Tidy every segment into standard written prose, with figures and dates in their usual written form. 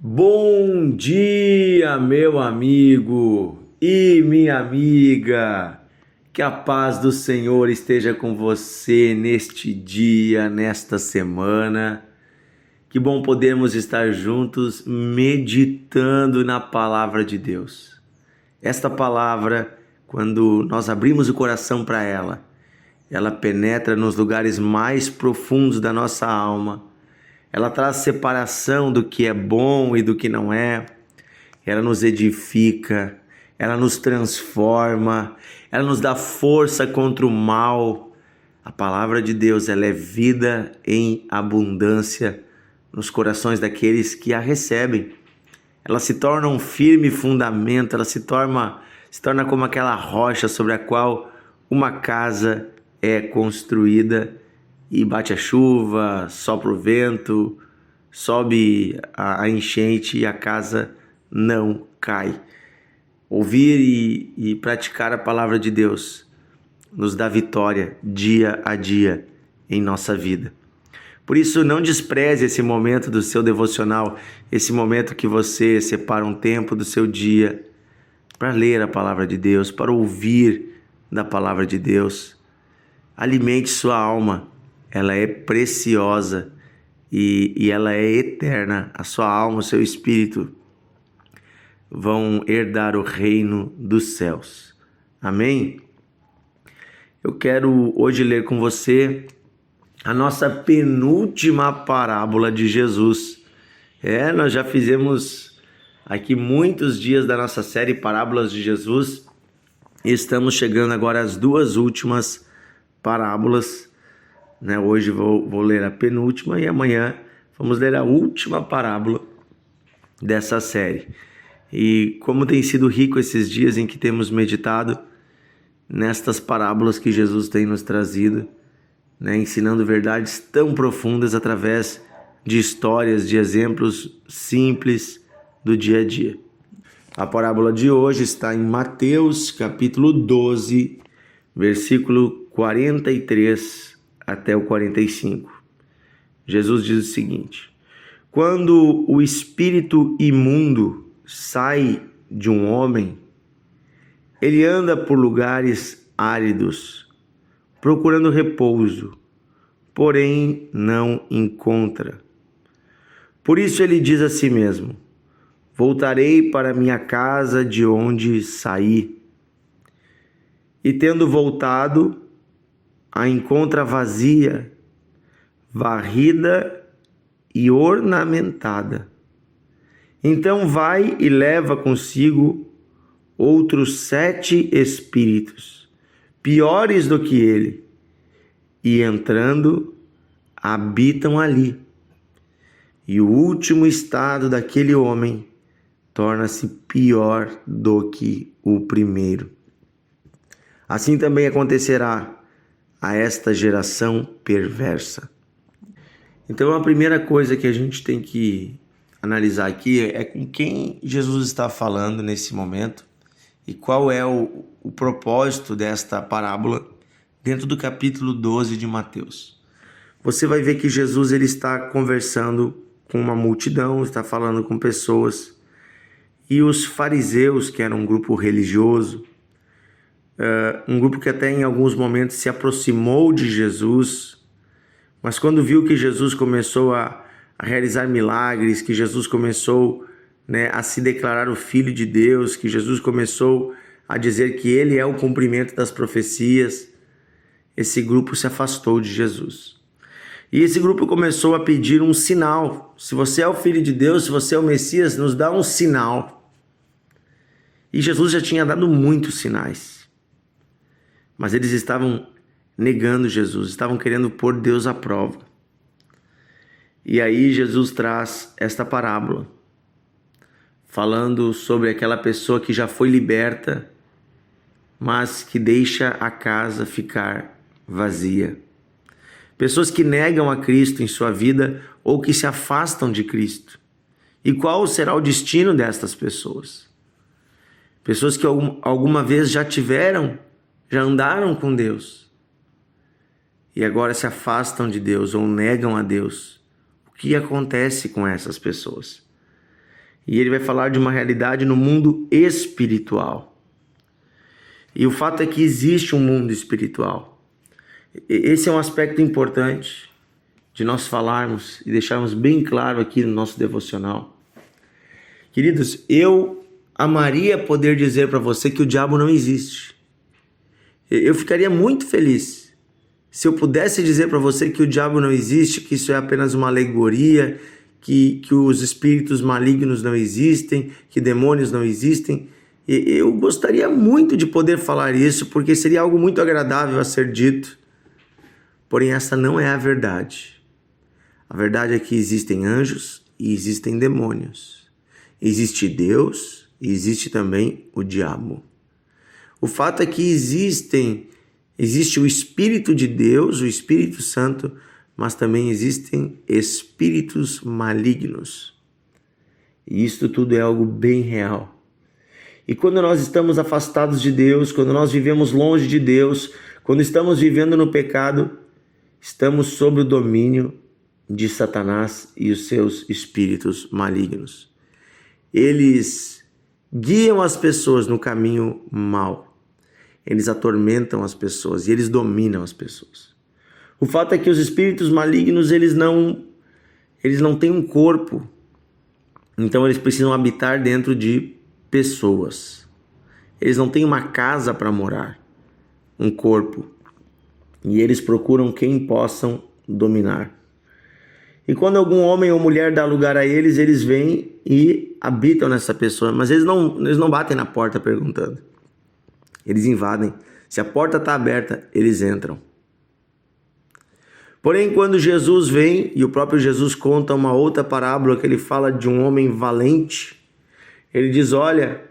Bom dia, meu amigo e minha amiga. Que a paz do Senhor esteja com você neste dia, nesta semana. Que bom podermos estar juntos meditando na palavra de Deus. Esta palavra, quando nós abrimos o coração para ela penetra nos lugares mais profundos da nossa alma. Ela traz separação do que é bom e do que não é. Ela nos edifica, ela nos transforma, ela nos dá força contra o mal. A palavra de Deus, ela é vida em abundância nos corações daqueles que a recebem. Ela se torna um firme fundamento, ela se torna como aquela rocha sobre a qual uma casa é construída. E bate a chuva, sopra o vento, sobe a enchente e a casa não cai. Ouvir e praticar a palavra de Deus nos dá vitória dia a dia em nossa vida. Por isso, não despreze esse momento do seu devocional, esse momento que você separa um tempo do seu dia para ler a palavra de Deus, para ouvir da palavra de Deus. Alimente sua alma. Ela é preciosa e ela é eterna. A sua alma, o seu espírito vão herdar o reino dos céus. Amém? Eu quero hoje ler com você a nossa penúltima parábola de Jesus. Nós já fizemos aqui muitos dias da nossa série Parábolas de Jesus e estamos chegando agora às duas últimas parábolas. Hoje vou ler a penúltima e amanhã vamos ler a última parábola dessa série. E como tem sido rico esses dias em que temos meditado nestas parábolas que Jesus tem nos trazido, ensinando verdades tão profundas através de histórias, de exemplos simples do dia a dia. A parábola de hoje está em Mateus capítulo 12, versículo 43 até o 45. Jesus diz o seguinte: quando o espírito imundo sai de um homem, ele anda por lugares áridos, procurando repouso, porém não encontra. Por isso ele diz a si mesmo: voltarei para minha casa de onde saí. E tendo voltado, a encontra vazia, varrida e ornamentada. Então vai e leva consigo outros 7 espíritos, piores do que ele, e entrando, habitam ali. E o último estado daquele homem torna-se pior do que o primeiro. Assim também acontecerá a esta geração perversa. Então a primeira coisa que a gente tem que analisar aqui é com quem Jesus está falando nesse momento e qual é o propósito desta parábola dentro do capítulo 12 de Mateus. Você vai ver que Jesus ele está conversando com uma multidão, está falando com pessoas, e os fariseus, que era um grupo religioso, um grupo que até em alguns momentos se aproximou de Jesus, mas quando viu que Jesus começou a realizar milagres, que Jesus começou a se declarar o Filho de Deus, que Jesus começou a dizer que ele é o cumprimento das profecias, esse grupo se afastou de Jesus. E esse grupo começou a pedir um sinal. Se você é o Filho de Deus, se você é o Messias, nos dá um sinal. E Jesus já tinha dado muitos sinais. Mas eles estavam negando Jesus, estavam querendo pôr Deus à prova. E aí Jesus traz esta parábola, falando sobre aquela pessoa que já foi liberta, mas que deixa a casa ficar vazia. Pessoas que negam a Cristo em sua vida ou que se afastam de Cristo. E qual será o destino destas pessoas? Pessoas que alguma vez já andaram com Deus e agora se afastam de Deus ou negam a Deus. O que acontece com essas pessoas? E ele vai falar de uma realidade no mundo espiritual. E o fato é que existe um mundo espiritual. Esse é um aspecto importante de nós falarmos e deixarmos bem claro aqui no nosso devocional. Queridos, eu amaria poder dizer para você que o diabo não existe. Eu ficaria muito feliz se eu pudesse dizer para você que o diabo não existe, que isso é apenas uma alegoria, que os espíritos malignos não existem, que demônios não existem. Eu gostaria muito de poder falar isso, porque seria algo muito agradável a ser dito. Porém, essa não é a verdade. A verdade é que existem anjos e existem demônios. Existe Deus e existe também o diabo. O fato é que existe o Espírito de Deus, o Espírito Santo, mas também existem espíritos malignos. E isto tudo é algo bem real. E quando nós estamos afastados de Deus, quando nós vivemos longe de Deus, quando estamos vivendo no pecado, estamos sob o domínio de Satanás e os seus espíritos malignos. Eles guiam as pessoas no caminho mau. Eles atormentam as pessoas e eles dominam as pessoas. O fato é que os espíritos malignos, eles não têm um corpo. Então eles precisam habitar dentro de pessoas. Eles não têm uma casa para morar, um corpo. E eles procuram quem possam dominar. E quando algum homem ou mulher dá lugar a eles, eles vêm e habitam nessa pessoa. Mas eles não batem na porta perguntando. Eles invadem. Se a porta está aberta, eles entram. Porém, quando Jesus vem, e o próprio Jesus conta uma outra parábola que ele fala de um homem valente, ele diz, olha,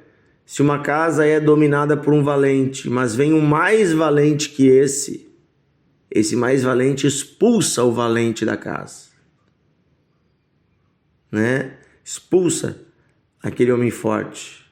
se uma casa é dominada por um valente, mas vem um mais valente que esse mais valente expulsa o valente da casa. Né? Expulsa aquele homem forte.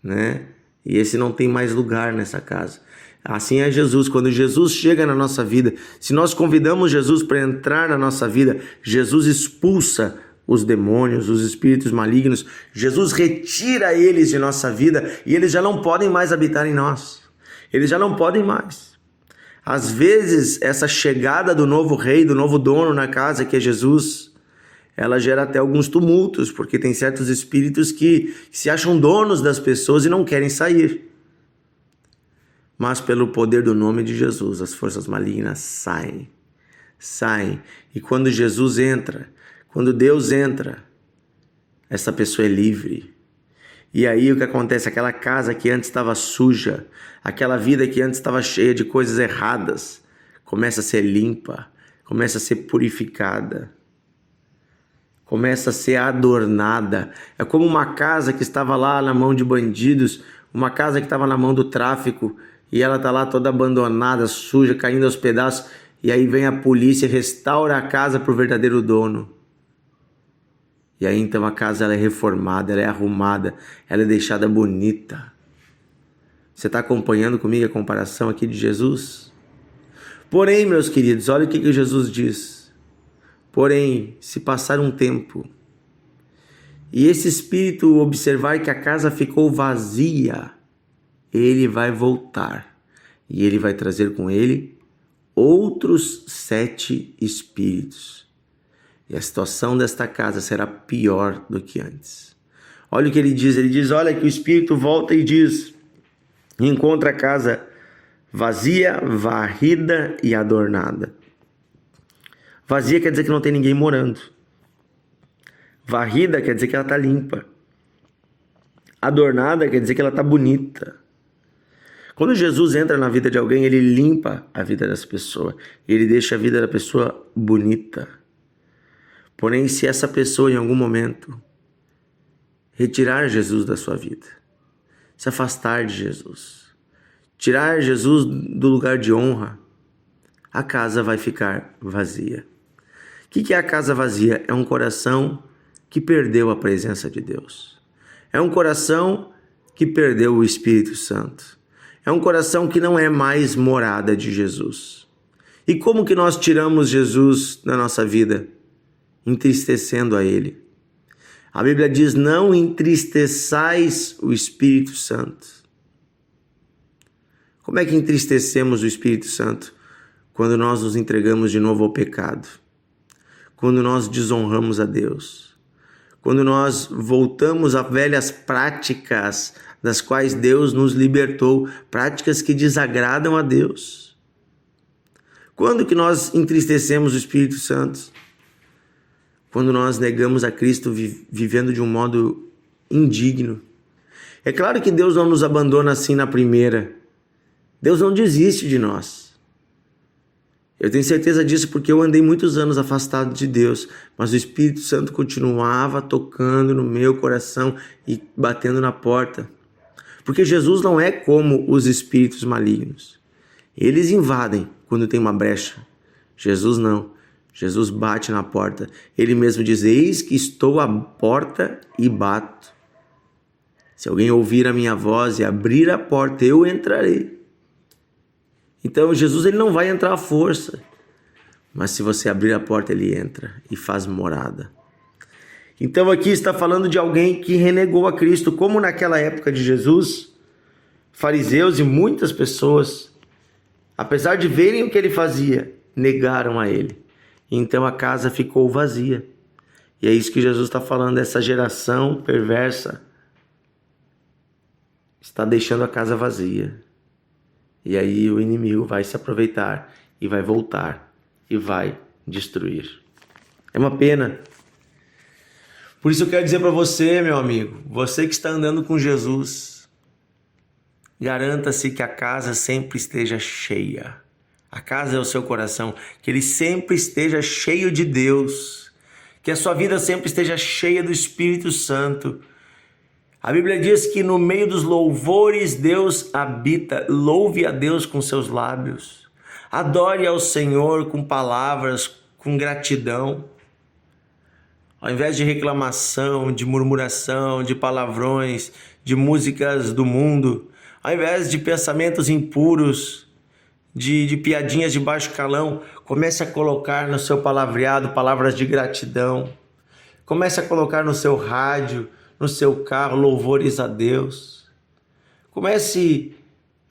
Né? E esse não tem mais lugar nessa casa. Assim é Jesus. Quando Jesus chega na nossa vida, se nós convidamos Jesus para entrar na nossa vida, Jesus expulsa os demônios, os espíritos malignos. Jesus retira eles de nossa vida e eles já não podem mais habitar em nós. Eles já não podem mais. Às vezes, essa chegada do novo rei, do novo dono na casa, que é Jesus, ela gera até alguns tumultos, porque tem certos espíritos que se acham donos das pessoas e não querem sair. Mas pelo poder do nome de Jesus, as forças malignas saem. E quando Jesus entra, quando Deus entra, essa pessoa é livre. E aí o que acontece? Aquela casa que antes estava suja, aquela vida que antes estava cheia de coisas erradas, começa a ser limpa, começa a ser purificada. Começa a ser adornada. É como uma casa que estava lá na mão de bandidos, uma casa que estava na mão do tráfico, e ela está lá toda abandonada, suja, caindo aos pedaços, e aí vem a polícia e restaura a casa para o verdadeiro dono. E aí então a casa ela é reformada, ela é arrumada, ela é deixada bonita. Você está acompanhando comigo a comparação aqui de Jesus? Porém, meus queridos, olha o que Jesus diz. Porém, se passar um tempo e esse espírito observar que a casa ficou vazia, ele vai voltar e ele vai trazer com ele outros 7 espíritos. E a situação desta casa será pior do que antes. Olha o que ele diz, olha que o espírito volta e diz, encontra a casa vazia, varrida e adornada. Vazia quer dizer que não tem ninguém morando. Varrida quer dizer que ela está limpa. Adornada quer dizer que ela está bonita. Quando Jesus entra na vida de alguém, ele limpa a vida dessa pessoa. Ele deixa a vida da pessoa bonita. Porém, se essa pessoa em algum momento retirar Jesus da sua vida, se afastar de Jesus, tirar Jesus do lugar de honra, a casa vai ficar vazia. O que é a casa vazia? É um coração que perdeu a presença de Deus. É um coração que perdeu o Espírito Santo. É um coração que não é mais morada de Jesus. E como que nós tiramos Jesus da nossa vida? Entristecendo a Ele. A Bíblia diz: não entristeçais o Espírito Santo. Como é que entristecemos o Espírito Santo? Quando nós nos entregamos de novo ao pecado. Quando nós desonramos a Deus. Quando nós voltamos a velhas práticas das quais Deus nos libertou, práticas que desagradam a Deus. Quando que nós entristecemos o Espírito Santo? Quando nós negamos a Cristo vivendo de um modo indigno. É claro que Deus não nos abandona assim na primeira. Deus não desiste de nós. Eu tenho certeza disso porque eu andei muitos anos afastado de Deus, mas o Espírito Santo continuava tocando no meu coração e batendo na porta. Porque Jesus não é como os espíritos malignos. Eles invadem quando tem uma brecha. Jesus não. Jesus bate na porta. Ele mesmo diz: eis que estou à porta e bato. Se alguém ouvir a minha voz e abrir a porta, eu entrarei. Então Jesus ele não vai entrar à força. Mas se você abrir a porta, ele entra e faz morada. Então aqui está falando de alguém que renegou a Cristo. Como naquela época de Jesus, fariseus e muitas pessoas, apesar de verem o que ele fazia, negaram a ele. Então a casa ficou vazia. E é isso que Jesus está falando, essa geração perversa está deixando a casa vazia. E aí o inimigo vai se aproveitar e vai voltar e vai destruir. É uma pena. Por isso eu quero dizer para você, meu amigo, você que está andando com Jesus, garanta-se que a casa sempre esteja cheia. A casa é o seu coração, que ele sempre esteja cheio de Deus, que a sua vida sempre esteja cheia do Espírito Santo. A Bíblia diz que no meio dos louvores Deus habita. Louve a Deus com seus lábios. Adore ao Senhor com palavras, com gratidão. Ao invés de reclamação, de murmuração, de palavrões, de músicas do mundo, ao invés de pensamentos impuros, de piadinhas de baixo calão, comece a colocar no seu palavreado palavras de gratidão. Comece a colocar no seu rádio, no seu carro, louvores a Deus. Comece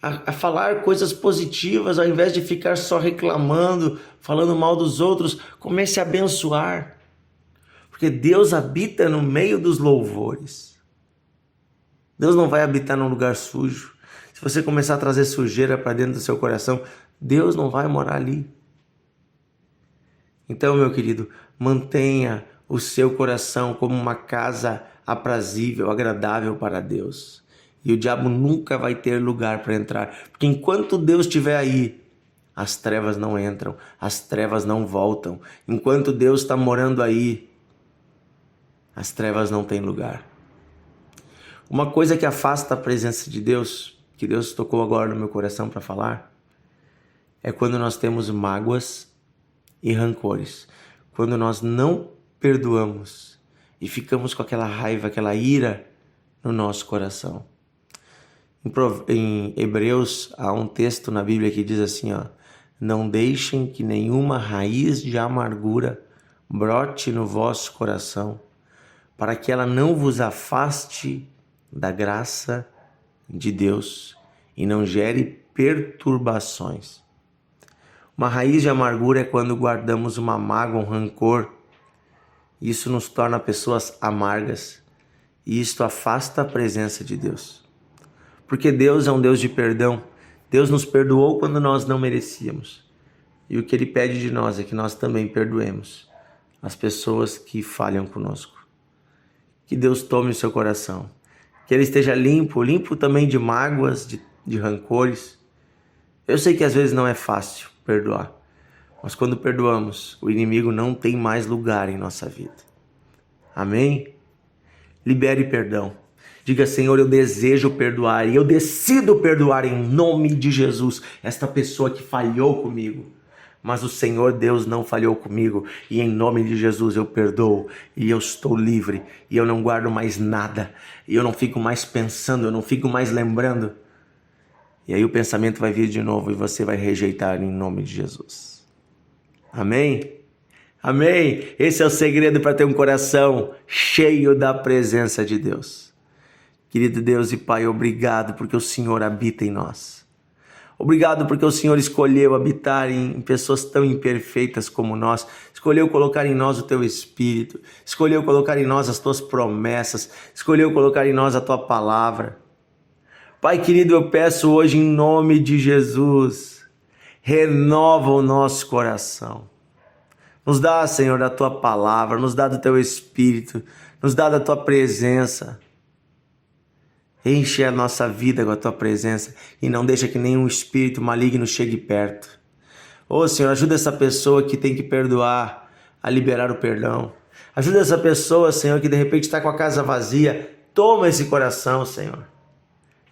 a falar coisas positivas, ao invés de ficar só reclamando, falando mal dos outros. Comece a abençoar, porque Deus habita no meio dos louvores. Deus não vai habitar num lugar sujo. Se você começar a trazer sujeira para dentro do seu coração, Deus não vai morar ali. Então, meu querido, mantenha o seu coração como uma casa aprazível, agradável para Deus. E o diabo nunca vai ter lugar para entrar. Porque enquanto Deus estiver aí, as trevas não entram, as trevas não voltam. Enquanto Deus está morando aí, as trevas não têm lugar. Uma coisa que afasta a presença de Deus, que Deus tocou agora no meu coração para falar, é quando nós temos mágoas e rancores. Quando nós não perdoamos e ficamos com aquela raiva, aquela ira no nosso coração. Em Hebreus há um texto na Bíblia que diz assim, não deixem que nenhuma raiz de amargura brote no vosso coração, para que ela não vos afaste da graça de Deus e não gere perturbações. Uma raiz de amargura é quando guardamos uma mágoa, um rancor. Isso nos torna pessoas amargas e isto afasta a presença de Deus. Porque Deus é um Deus de perdão. Deus nos perdoou quando nós não merecíamos. E o que Ele pede de nós é que nós também perdoemos as pessoas que falham conosco. Que Deus tome o seu coração. Que ele esteja limpo, limpo também de mágoas, de rancores. Eu sei que às vezes não é fácil perdoar, mas quando perdoamos, o inimigo não tem mais lugar em nossa vida. Amém? Libere perdão. Diga, Senhor, eu desejo perdoar e eu decido perdoar em nome de Jesus esta pessoa que falhou comigo. Mas o Senhor Deus não falhou comigo e em nome de Jesus eu perdoo e eu estou livre e eu não guardo mais nada e eu não fico mais pensando, eu não fico mais lembrando. E aí o pensamento vai vir de novo e você vai rejeitar em nome de Jesus. Amém? Amém? Esse é o segredo para ter um coração cheio da presença de Deus. Querido Deus e Pai, obrigado porque o Senhor habita em nós. Obrigado porque o Senhor escolheu habitar em pessoas tão imperfeitas como nós. Escolheu colocar em nós o Teu Espírito. Escolheu colocar em nós as Tuas promessas. Escolheu colocar em nós a Tua palavra. Pai querido, eu peço hoje em nome de Jesus, renova o nosso coração. Nos dá, Senhor, da Tua palavra, nos dá do Teu Espírito, nos dá da Tua presença. Enche a nossa vida com a Tua presença e não deixa que nenhum espírito maligno chegue perto. Ô Senhor, ajuda essa pessoa que tem que perdoar a liberar o perdão. Ajuda essa pessoa, Senhor, que de repente está com a casa vazia. Toma esse coração, Senhor.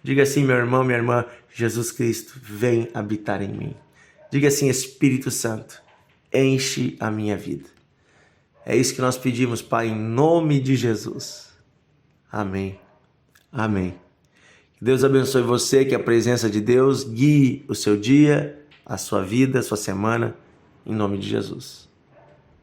Diga assim, meu irmão, minha irmã, Jesus Cristo, vem habitar em mim. Diga assim, Espírito Santo, enche a minha vida. É isso que nós pedimos, Pai, em nome de Jesus. Amém. Amém. Que Deus abençoe você, que a presença de Deus guie o seu dia, a sua vida, a sua semana, em nome de Jesus.